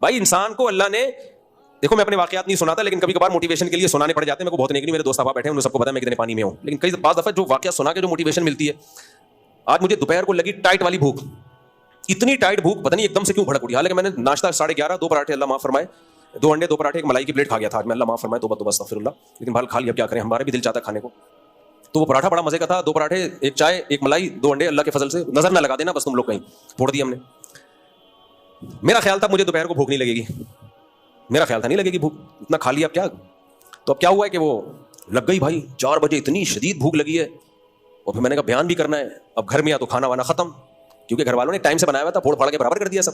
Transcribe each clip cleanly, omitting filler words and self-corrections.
بھائی انسان کو اللہ نے, دیکھو میں اپنے واقعات نہیں سناتا, لیکن کبھی کبھار موٹیویشن کے لیے سنانے پڑ جاتے ہیں. میرے کو بہت نیک نہیں, میرے دوست بیٹھے ہیں, انہیں سب کو پتا ہے میں کتنے پانی میں ہوں, لیکن کئی بعض دفعہ جو واقعہ سنا کے جو موٹیویشن ملتی ہے. آج مجھے دوپہر کو لگی ٹائٹ والی بھوک, اتنی ٹائٹ بھوک پتہ نہیں ایک دم سے کیوں بھڑک اٹھی. حالانکہ میں نے ناشتہ 11:30 2 پراٹھے, اللہ معاف فرمائے, 2 انڈے 2 پراٹھے ایک ملائی کی پلیٹ کھا گیا تھا آج میں, اللہ معاف فرمائے, توبہ استغفر اللہ, لیکن بھال کھا لیا, کیا کریں, ہمارے بھی دل چاہتا ہے کھانے کو. تو وہ پراٹھا بڑا مزے کا تھا, 2 پراٹھے ایک چائے ایک ملائی 2 انڈے, اللہ کے فضل سے نظر نہ لگا دینا بس تم لوگ کہیں, پھوڑ دیا ہم نے. میرا خیال تھا مجھے دوپہر کو بھوک نہیں لگے گی, میرا خیال تھا نہیں لگے گی بھوک, اتنا کھا لیا اب کیا. تو اب کیا ہوا ہے کہ وہ لگ گئی بھائی, 4 بجے اتنی شدید بھوک لگی ہے, اور پھر میں نے کہا بیان بھی کرنا ہے. اب گھر میں آیا تو کھانا وانا ختم, کیونکہ گھر والوں نے ٹائم سے بنایا ہوا تھا, پھوڑ پھاڑ کے برابر کر دیا سب.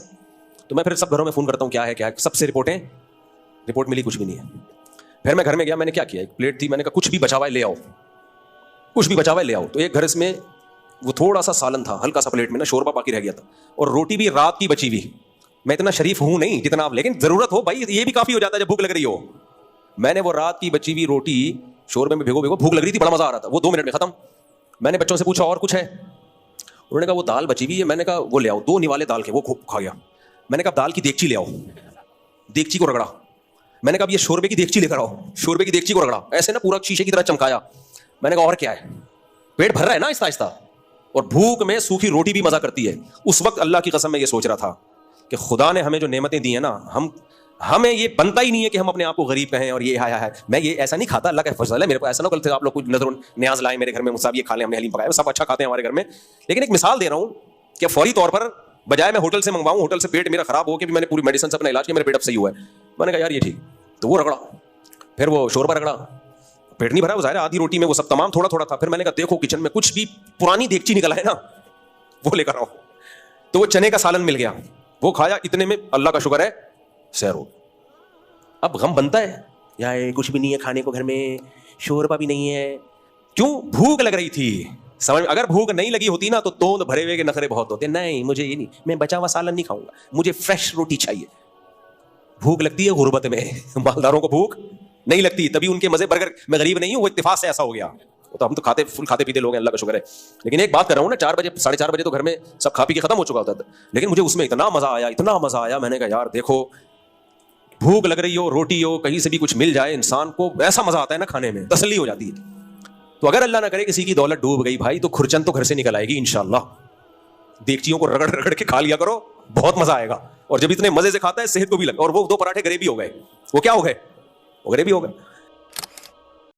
تو میں پھر سب گھروں میں فون کرتا ہوں کیا ہے, سب سے رپورٹ ملی کچھ بھی نہیں ہے. پھر میں گھر میں گیا, میں نے کیا کیا, ایک پلیٹ تھی, میں نے کہا کچھ بھی بچا ہوا ہے لے آؤ, کچھ بھی بچا ہوا ہے لے آؤ. تو ایک گھر اس میں وہ تھوڑا سا سالن تھا ہلکا سا پلیٹ میں نا, شوربہ باقی رہ گیا تھا, اور روٹی بھی رات کی بچی ہوئی. میں اتنا شریف ہوں نہیں جتنا آپ, لیکن ضرورت ہو بھائی یہ بھی کافی ہو جاتا ہے جب بھوک لگ رہی ہو. میں نے وہ رات کی بچی ہوئی روٹی شوربے میں بھیگو, بھوک لگ رہی تھی, بڑا مزہ آ رہا تھا, وہ 2 منٹ میں ختم. میں نے بچوں سے پوچھا اور کچھ ہے, انہوں نے کہا وہ دال بچی ہوئی ہے. میں نے کہا وہ لے آؤ, 2 نوالے دال کے, وہ کھا گیا. میں نے کہا دال کی دیگچی لے آؤ, دیگچی کو رگڑا. میں نے کہا یہ شوربے کی دیگچی لے کر آؤ, شوربے کی دیگچی کو رگڑا, ایسے نا پورا شیشے کی طرح چمکایا. میں نے کہا اور کیا ہے, پیٹ بھر رہا ہے نا آہستہ آہستہ, اور بھوک میں سوکھی روٹی بھی مزہ کرتی ہے. اس وقت اللہ کی قسم میں یہ سوچ رہا تھا کہ خدا نے ہمیں جو نعمتیں دی ہیں نا, ہمیں یہ بنتا ہی نہیں ہے کہ ہم اپنے آپ کو غریب کہیں اور یہ ہے. میں یہ ایسا نہیں کھاتا, اللہ کا فضل ہے, میرے کو ایسا نہ کرتے آپ لوگ کچھ نظر نیاز لائیں میرے گھر میں, مصاب یہ کھا لیں, ہم نے حلیم پکایا, سب اچھا کھاتے ہیں ہمارے گھر میں. لیکن ایک مثال دے رہا ہوں کہ فوری طور پر بجائے میں ہوٹل سے منگواؤں, ہوٹل سے پیٹ میرا خراب ہو کے بھی میں نے پوری میڈیسن سے اپنا علاج کیا, میرا پیٹ اب صحیح ہوا ہے. میں نے کہا یار یہ ٹھیک, تو وہ رگڑا, پھر وہ شوربہ رگڑا, پیٹ نہیں بھرا, وہ ظاہر آدھی روٹی میں وہ سب تمام تھوڑا تھوڑا تھا. پھر میں نے کہا دیکھو کچن میں کچھ بھی پرانی دیگچی نکلا ہے نا, وہ لے کر آؤ. تو وہ چنے کا سالن مل گیا, وہ کھایا, اتنے میں اللہ کا شکر ہے سیر ہو. اب غم بنتا ہے یا کچھ بھی نہیں ہے کھانے کو گھر میں, شوربہ بھی نہیں ہے, کیوں, بھوک لگ رہی تھی. سمجھ, اگر بھوک نہیں لگی ہوتی نا تو توند بھرے ہوئے کے نخرے بہت ہوتے. نہیں مجھے یہ نہیں, میں بچا ہوا سالن نہیں کھاؤں گا, مجھے فریش روٹی چاہیے. بھوک لگتی ہے غربت میں, مالداروں کو بھوک نہیں لگتی, تبھی ان کے مزے برگر. میں غریب نہیں ہوں, وہ اتفاق سے ایسا ہو گیا, تو ہم تو کھاتے فل کھاتے پیتے لوگ ہیں, اللہ کا شکر ہے. لیکن ایک بات کر رہا ہوں نا, 4 بجے 4:30 بجے تو گھر میں سب کھا پی کے ختم ہو چکا ہوتا تھا, لیکن مجھے اس میں اتنا مزہ آیا, اتنا مزہ آیا. میں نے کہا یار دیکھو, بھوک لگ رہی ہو, روٹی ہو, کہیں سے بھی کچھ مل جائے, انسان کو ایسا مزہ آتا ہے نا کھانے میں, تسلی ہو جاتی ہے. تو اگر اللہ نہ کرے کسی کی دولت ڈوب گئی بھائی, تو کھرچن تو گھر سے نکل آئے گی انشاءاللہ. دیگچیوں کو رگڑ رگڑ کے کھا لیا کرو, بہت مزہ آئے گا. اور جب اتنے مزے سے کھاتا ہے صحت کو بھی لگا. اور وہ 2 پراٹھے گریوی ہو گئے, وہ کیا ہو گئے, وہ گریوی ہو گئے.